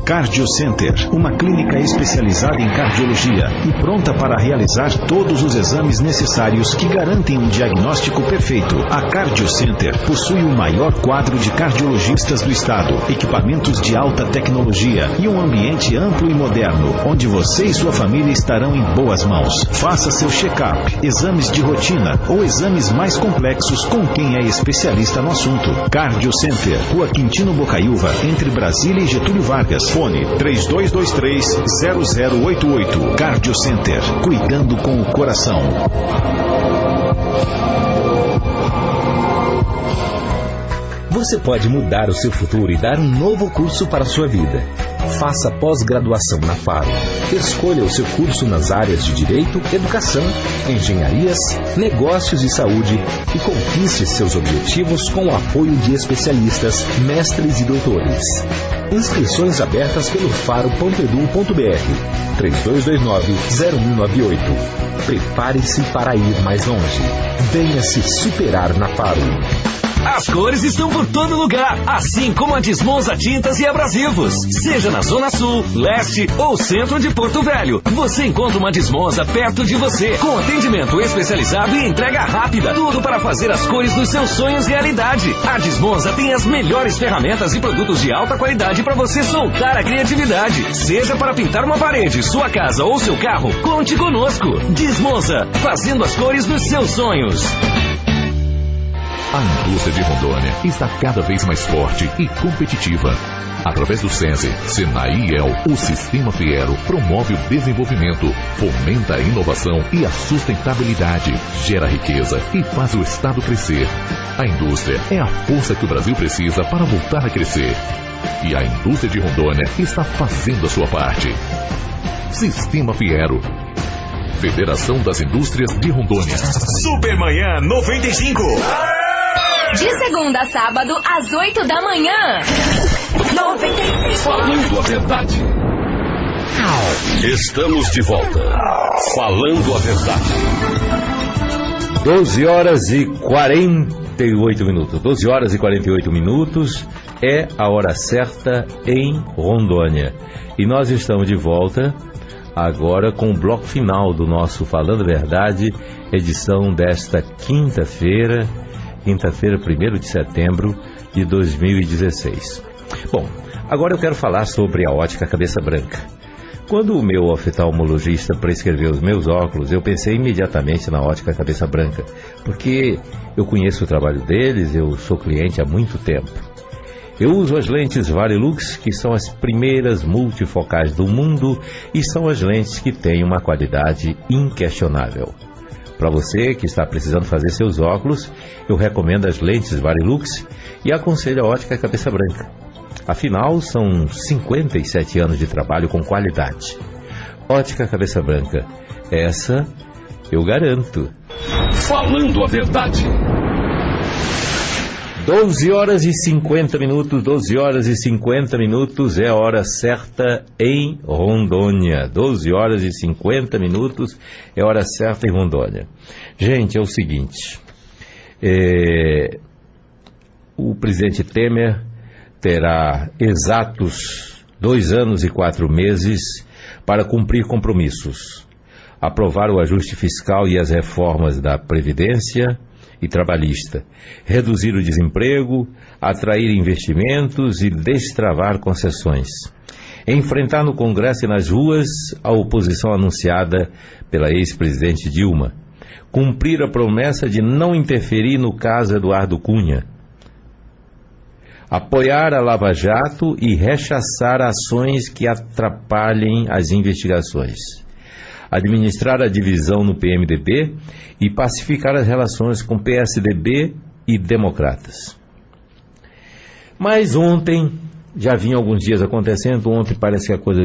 Cardio Center, uma clínica especializada em cardiologia e pronta para realizar todos os exames necessários que garantem um diagnóstico perfeito. A Cardio Center possui o maior quadro de cardiologistas do estado, equipamentos de alta tecnologia e um ambiente amplo e moderno, onde você e sua família estarão em boas mãos. Faça seu check-up, exames de rotina ou exames mais complexos com quem é especialista no assunto. Cardio Center, Rua Quintino Bocaiúva, entre Brasília e Getúlio Vargas. Fone 3223-0088. Cardio Center, cuidando com o coração. Você pode mudar o seu futuro e dar um novo curso para a sua vida. Faça pós-graduação na Faro. Escolha o seu curso nas áreas de Direito, Educação, Engenharias, Negócios e Saúde e conquiste seus objetivos com o apoio de especialistas, mestres e doutores. Inscrições abertas pelo faro.edu.br 3229-0198. Prepare-se para ir mais longe. Venha se superar na Faro. As cores estão por todo lugar, assim como a Desmonza Tintas e Abrasivos. Seja na Zona Sul, Leste ou Centro de Porto Velho, você encontra uma Desmonza perto de você, com atendimento especializado e entrega rápida. Tudo para fazer as cores dos seus sonhos realidade. A Desmonza tem as melhores ferramentas e produtos de alta qualidade para você soltar a criatividade. Seja para pintar uma parede, sua casa ou seu carro, conte conosco. Desmonza, fazendo as cores dos seus sonhos. A indústria de Rondônia está cada vez mais forte e competitiva. Através do SENSE, SENAI e IEL, o Sistema Fiero promove o desenvolvimento, fomenta a inovação e a sustentabilidade, gera riqueza e faz o Estado crescer. A indústria é a força que o Brasil precisa para voltar a crescer. E a indústria de Rondônia está fazendo a sua parte. Sistema Fiero. Federação das Indústrias de Rondônia. Supermanhã 95. De segunda a sábado, às 8 da manhã. 95. Falando a verdade. Estamos de volta. Falando a verdade. 12 horas e 48 minutos. 12 horas e 48 minutos é a hora certa em Rondônia. E nós estamos de volta agora com o bloco final do nosso Falando a Verdade, edição desta quinta-feira, 1º de setembro de 2016. Bom, agora eu quero falar sobre a Ótica Cabeça Branca. Quando o meu oftalmologista prescreveu os meus óculos, eu pensei imediatamente na Ótica Cabeça Branca, porque eu conheço o trabalho deles, eu sou cliente há muito tempo. Eu uso as lentes Varilux, que são as primeiras multifocais do mundo e são as lentes que têm uma qualidade inquestionável. Para você que está precisando fazer seus óculos, eu recomendo as lentes Varilux e aconselho a Ótica Cabeça Branca. Afinal, são 57 anos de trabalho com qualidade. Ótica Cabeça Branca, essa eu garanto. Falando a verdade. 12 horas e 50 minutos, 12 horas e 50 minutos é a hora certa em Rondônia. 12 horas e 50 minutos é a hora certa em Rondônia. Gente, é o seguinte, o presidente Temer terá exatos 2 anos e 4 meses para cumprir compromissos, aprovar o ajuste fiscal e as reformas da Previdência e Trabalhista, reduzir o desemprego, atrair investimentos e destravar concessões, enfrentar no Congresso e nas ruas a oposição anunciada pela ex-presidente Dilma, cumprir a promessa de não interferir no caso Eduardo Cunha, apoiar a Lava Jato e rechaçar ações que atrapalhem as investigações, administrar a divisão no PMDB e pacificar as relações com PSDB e democratas. Mas ontem, já vinha alguns dias acontecendo, ontem parece que a coisa,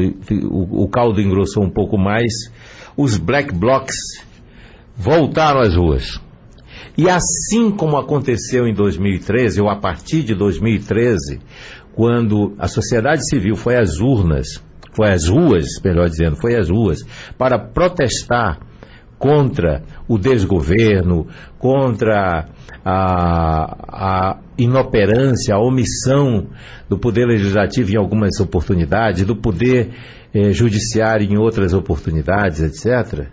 o caldo engrossou um pouco mais, os Black Blocs voltaram às ruas. E assim como aconteceu em 2013, ou a partir de 2013, quando a sociedade civil foi às ruas, para protestar contra o desgoverno, contra a inoperância, a omissão do Poder Legislativo em algumas oportunidades, do Poder Judiciário em outras oportunidades, etc.,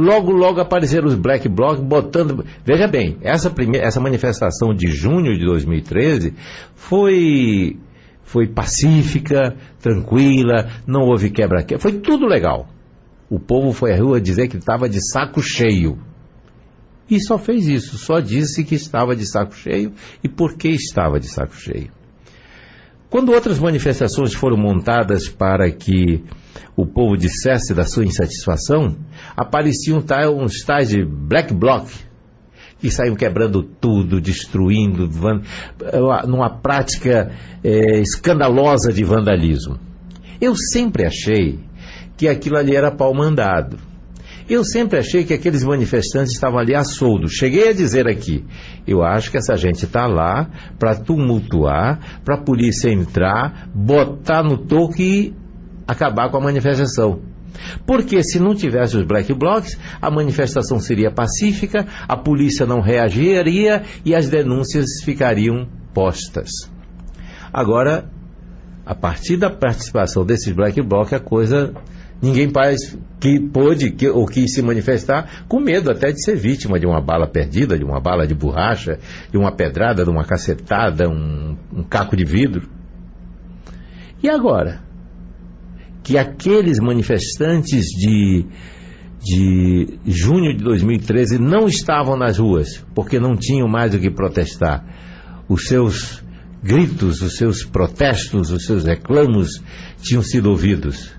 logo apareceram os Black Blocs botando... Veja bem, essa manifestação de junho de 2013 foi pacífica, tranquila, não houve quebra-quebra, foi tudo legal. O povo foi à rua dizer que estava de saco cheio. E só fez isso, só disse que estava de saco cheio e por que estava de saco cheio. Quando outras manifestações foram montadas para que o povo dissesse da sua insatisfação, apareciam uns tais de Black Bloc, que saíam quebrando tudo, destruindo, numa prática escandalosa de vandalismo. Eu sempre achei que aquilo ali era pau mandado. Eu sempre achei que aqueles manifestantes estavam ali a soldo. Cheguei a dizer aqui, eu acho que essa gente está lá para tumultuar, para a polícia entrar, botar no toco e acabar com a manifestação. Porque se não tivesse os Black Blocs, a manifestação seria pacífica, a polícia não reagiria e as denúncias ficariam postas. Agora, a partir da participação desses Black Blocs, a coisa... Ninguém ou quis se manifestar com medo até de ser vítima de uma bala perdida, de uma bala de borracha, de uma pedrada, de uma cacetada, um caco de vidro. E agora? Que aqueles manifestantes de junho de 2013 não estavam nas ruas, porque não tinham mais o que protestar. Os seus gritos, os seus protestos, os seus reclamos tinham sido ouvidos.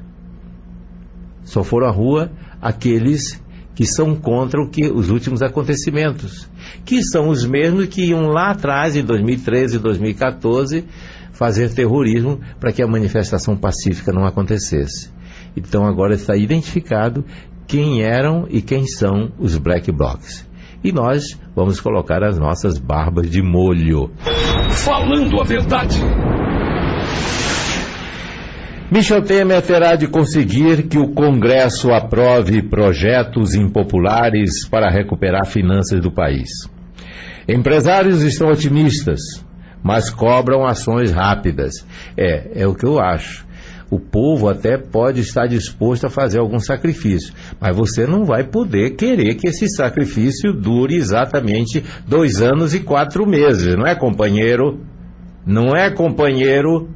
Só foram à rua aqueles que são contra os últimos acontecimentos, que são os mesmos que iam lá atrás, em 2013 e 2014, fazer terrorismo para que a manifestação pacífica não acontecesse. Então agora está identificado quem eram e quem são os Black Blocs. E nós vamos colocar as nossas barbas de molho. Falando a verdade. Michel Temer terá de conseguir que o Congresso aprove projetos impopulares para recuperar finanças do país. Empresários estão otimistas, mas cobram ações rápidas. É o que eu acho. O povo até pode estar disposto a fazer algum sacrifício, mas você não vai poder querer que esse sacrifício dure exatamente 2 anos e 4 meses, não é, companheiro? Não é, companheiro?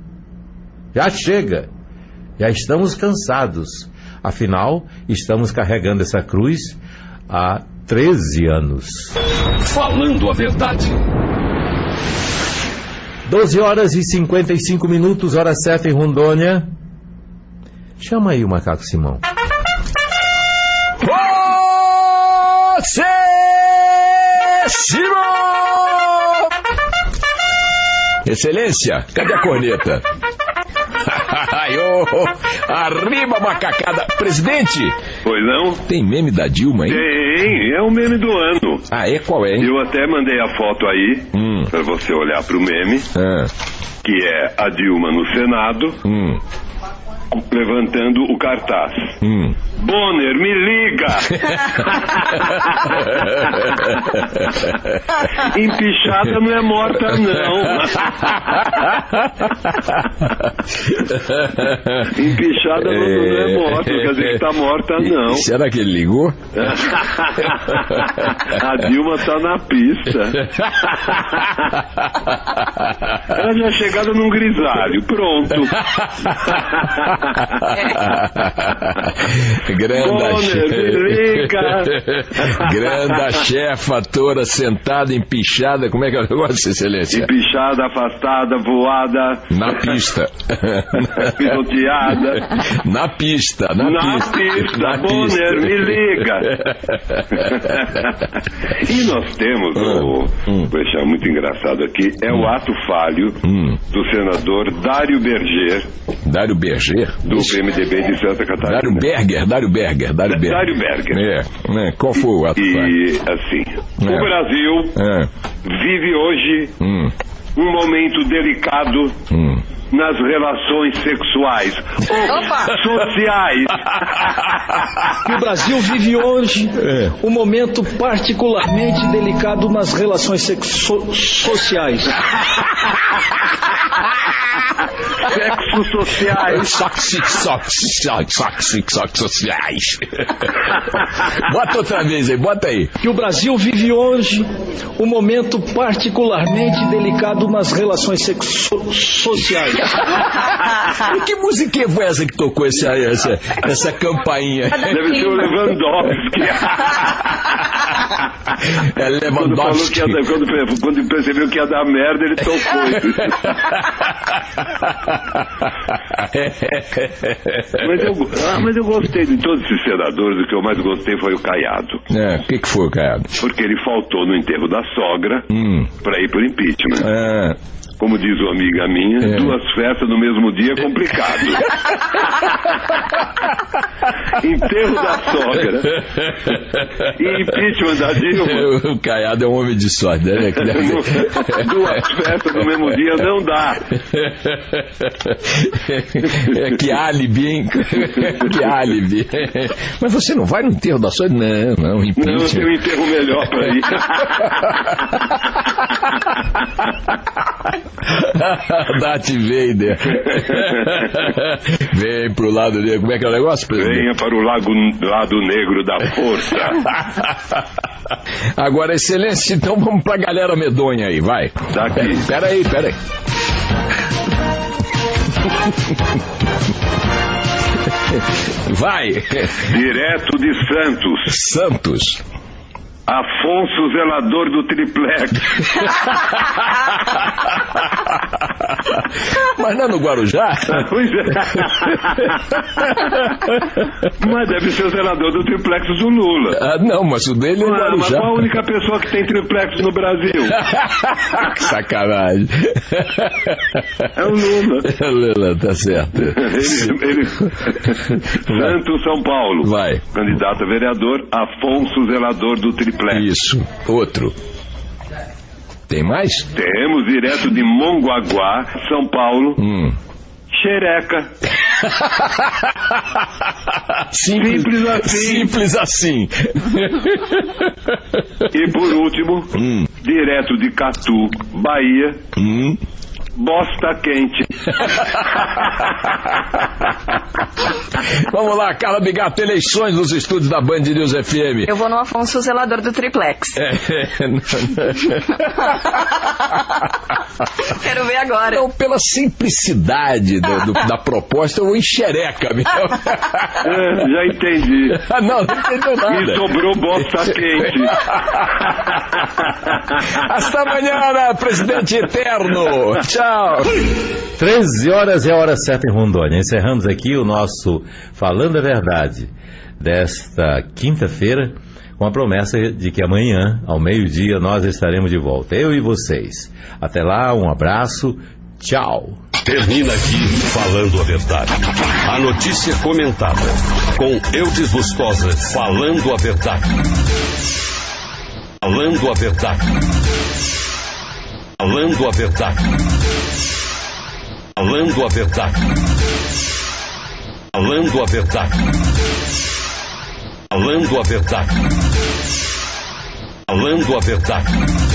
Já chega. Já estamos cansados. Afinal, estamos carregando essa cruz há 13 anos. Falando a verdade. 12 horas e 55 minutos, hora certa em Rondônia. Chama aí o Macaco Simão. Você, Simão! Excelência, cadê a corneta? Arriba, macacada. Presidente! Pois não? Tem meme da Dilma, hein? Tem, é o meme do ano. Ah, é? Qual é, hein? Eu até mandei a foto aí, pra você olhar pro meme, que é a Dilma no Senado, levantando o cartaz. Bonner, me liga! Empichada não é morta, não. Empichada não é morta, quer dizer que tá morta, não. Será que ele ligou? A Dilma tá na pista. Ela já é chegada num grisalho, pronto. Grande chefa, toda sentada, empichada. Como é que é o negócio, Excelência? Empichada, afastada, voada. Na pista. Pisoteada. Na pista. Bonner, me liga. E nós temos é muito engraçado aqui, é o ato falho do senador Dário Berger. Dário Berger? Do PMDB de Santa Catarina. Dário Berger. Qual foi o ato falho? E assim, o Brasil vive hoje um momento delicado nas relações sexuais ou sociais. O Brasil vive hoje um momento particularmente delicado nas relações sociais. Sexo sociais. Sociais. Bota outra vez aí, bota aí. Que o Brasil vive hoje um momento particularmente delicado nas relações sociais. E que musiquinha foi essa que tocou essa campainha? Deve ser o Lewandowski. É Lewandowski. Quando percebeu que ia dar merda, ele tocou. Mas eu gostei de todos esses senadores. O que eu mais gostei foi o Caiado. O que foi o Caiado? Porque ele faltou no enterro da sogra para ir pro impeachment. Como diz uma amiga minha, 2 festas no mesmo dia é complicado. Enterro da sogra e impeachment da Dilma. O Caiado é um homem de sorte, né? 2 festas no mesmo dia não dá. Que álibi, hein? Que álibi. Mas você não vai no enterro da sogra? Não, impeachment. Não, tem um enterro melhor pra ir. Darth Vader. Vem pro lado negro. Como é que é o negócio, presidente? Venha para o lado negro da força. Agora, Excelência, então vamos pra galera medonha aí, vai. Daqui. Peraí. Vai. Direto de Santos. Afonso, zelador do triplex. Mas não é no Guarujá? Pois é. Mas deve ser o zelador do triplex do Lula. Não, mas o dele é no Guarujá. Mas qual a única pessoa que tem triplex no Brasil? Que sacanagem. É o Lula. Lula, tá certo. Ele... Santos, São Paulo. Vai. Candidato a vereador, Afonso, zelador do triplex. Isso. Outro. Tem mais? Temos direto de Mongaguá, São Paulo. Xereca. Simples assim. E por último, direto de Catu, Bahia. Bosta quente. Vamos lá, Carla Bigato, eleições nos estúdios da Band News FM. Eu vou no Afonso, zelador do triplex. Quero ver agora. Então, pela simplicidade da proposta, eu vou em xereca mesmo. Já entendi. Não entendeu nada. Me sobrou bosta quente. Hasta amanhã, presidente eterno. Tchau. 13 horas é a hora certa em Rondônia. Encerramos aqui o nosso Falando a Verdade desta quinta-feira, com a promessa de que amanhã, ao meio-dia, nós estaremos de volta, eu e vocês. Até lá, um abraço, tchau. Termina aqui Falando a Verdade. A notícia comentada com Eudes Lustosa. Falando a Verdade. Falando a Verdade. Falando a Verdade. Falando a Verdade. Falando a verdade. Falando a verdade. Falando a verdade.